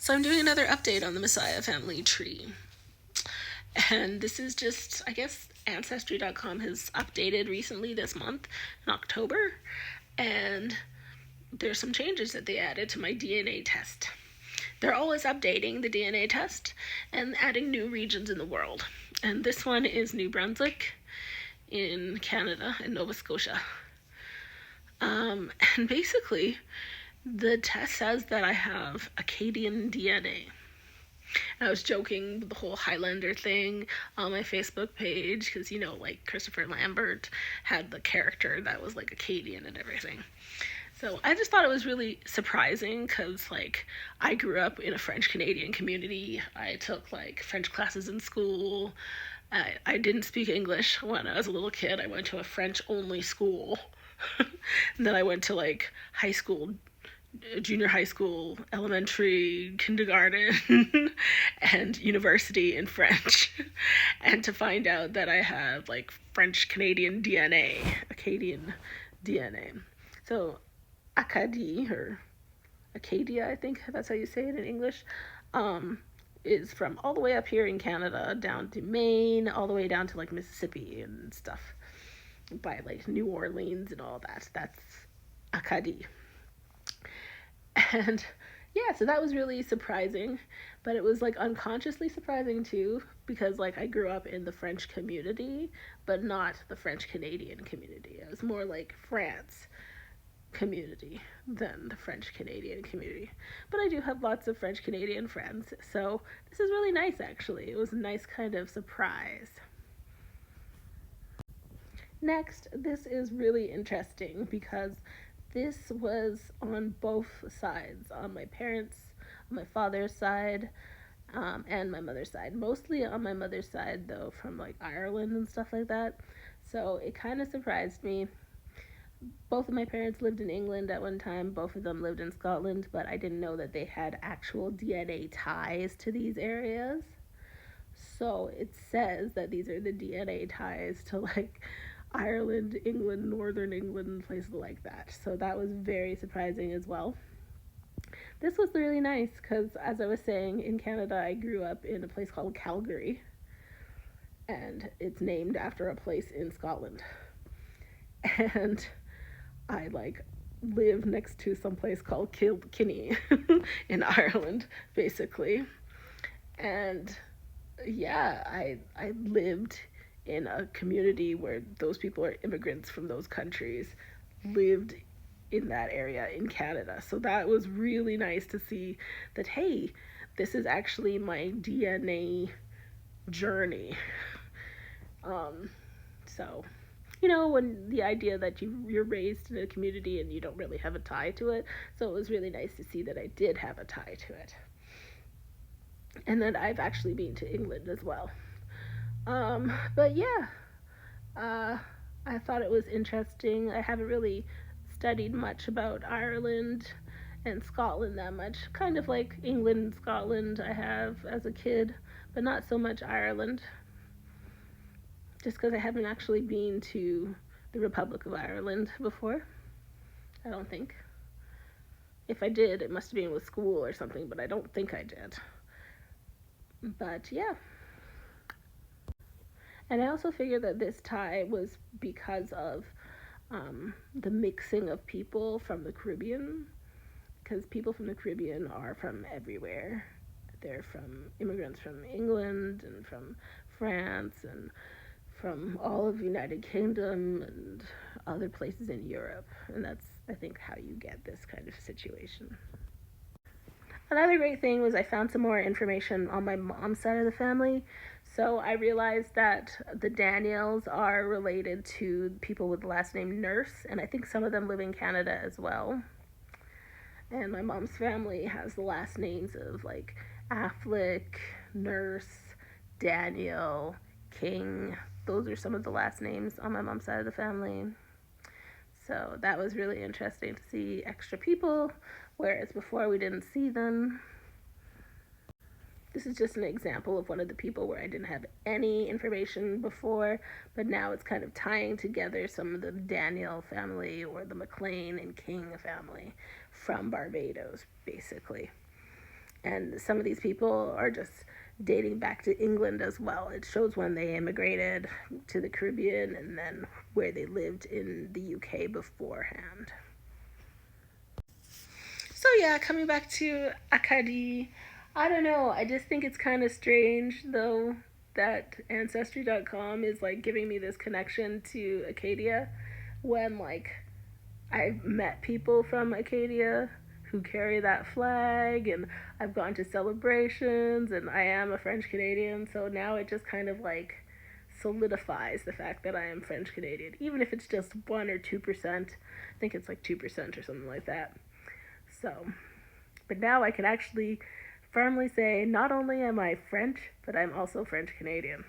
So I'm doing another update on the Massiah family tree. And this is just, I guess, ancestry.com has updated recently this month in October. And there's some changes that they added to my DNA test. They're always updating the DNA test and adding new regions in the world. And this one is New Brunswick in Canada and Nova Scotia. And basically, the test says that I have Acadian DNA. I was joking with the whole Highlander thing on my Facebook page because, like Christopher Lambert had the character that was like Acadian and everything. So I just thought it was really surprising because, I grew up in a French-Canadian community. I took, French classes in school. I didn't speak English when I was a little kid. I went to a French-only school. And then I went to, high school, junior high school, elementary, kindergarten, and university in French. And to find out that I have, French-Canadian DNA, Acadian DNA. So Acadia, I think that's how you say it in English, is from all the way up here in Canada down to Maine, all the way down to Mississippi and stuff, by New Orleans and all that. That's Acadia. And yeah, so that was really surprising, but it was unconsciously surprising too, because I grew up in the French community, but not the French Canadian community. It was more France community than the French Canadian community. But I do have lots of French Canadian friends, so this is really nice actually. It was a nice kind of surprise. Next, this is really interesting because this was on both sides, on my parents, on my father's side, and my mother's side. Mostly on my mother's side though, from Ireland and stuff like that. So it kind of surprised me. Both of my parents lived in England at one time. Both of them lived in Scotland, but I didn't know that they had actual DNA ties to these areas. So it says that these are the DNA ties to Ireland, England, Northern England, places like that. So that was very surprising as well. This was really nice because, as I was saying, in Canada I grew up in a place called Calgary, and it's named after a place in Scotland. And I live next to some place called Kilkenny in Ireland, basically. And yeah, I lived in a community where those people are immigrants from those countries, lived in that area in Canada. So that was really nice to see that, hey, this is actually my DNA journey. So when the idea that you're raised in a community and you don't really have a tie to it. So it was really nice to see that I did have a tie to it. And then I've actually been to England as well. But yeah, I thought it was interesting. I haven't really studied much about Ireland and Scotland that much. Kind of like England and Scotland I have as a kid, but not so much Ireland. Just because I haven't actually been to the Republic of Ireland before. I don't think. If I did, it must have been with school or something, but I don't think I did. But yeah. And I also figured that this tie was because of the mixing of people from the Caribbean, because people from the Caribbean are from everywhere. They're from immigrants from England and from France and from all of the United Kingdom and other places in Europe. And that's, I think, how you get this kind of situation. Another great thing was I found some more information on my mom's side of the family. So I realized that the Daniels are related to people with the last name Nurse, and I think some of them live in Canada as well. And my mom's family has the last names of Affleck, Nurse, Daniel, King. Those are some of the last names on my mom's side of the family. So that was really interesting to see extra people, whereas before we didn't see them. This is just an example of one of the people where I didn't have any information before, but now it's kind of tying together some of the Daniel family or the McLean and King family from Barbados, basically. And some of these people are just dating back to England as well. It shows when they immigrated to the Caribbean and then where they lived in the UK beforehand. So yeah, coming back to Acadia, I don't know. I just think it's kind of strange though that ancestry.com is like giving me this connection to Acadia when like I've met people from Acadia who carry that flag, and I've gone to celebrations, and I am a French Canadian, so now it just kind of like solidifies the fact that I am French Canadian, even if it's just 1 or 2%. I think it's like 2% or something like that. So, but now I can actually firmly say not only am I French, but I'm also French Canadian.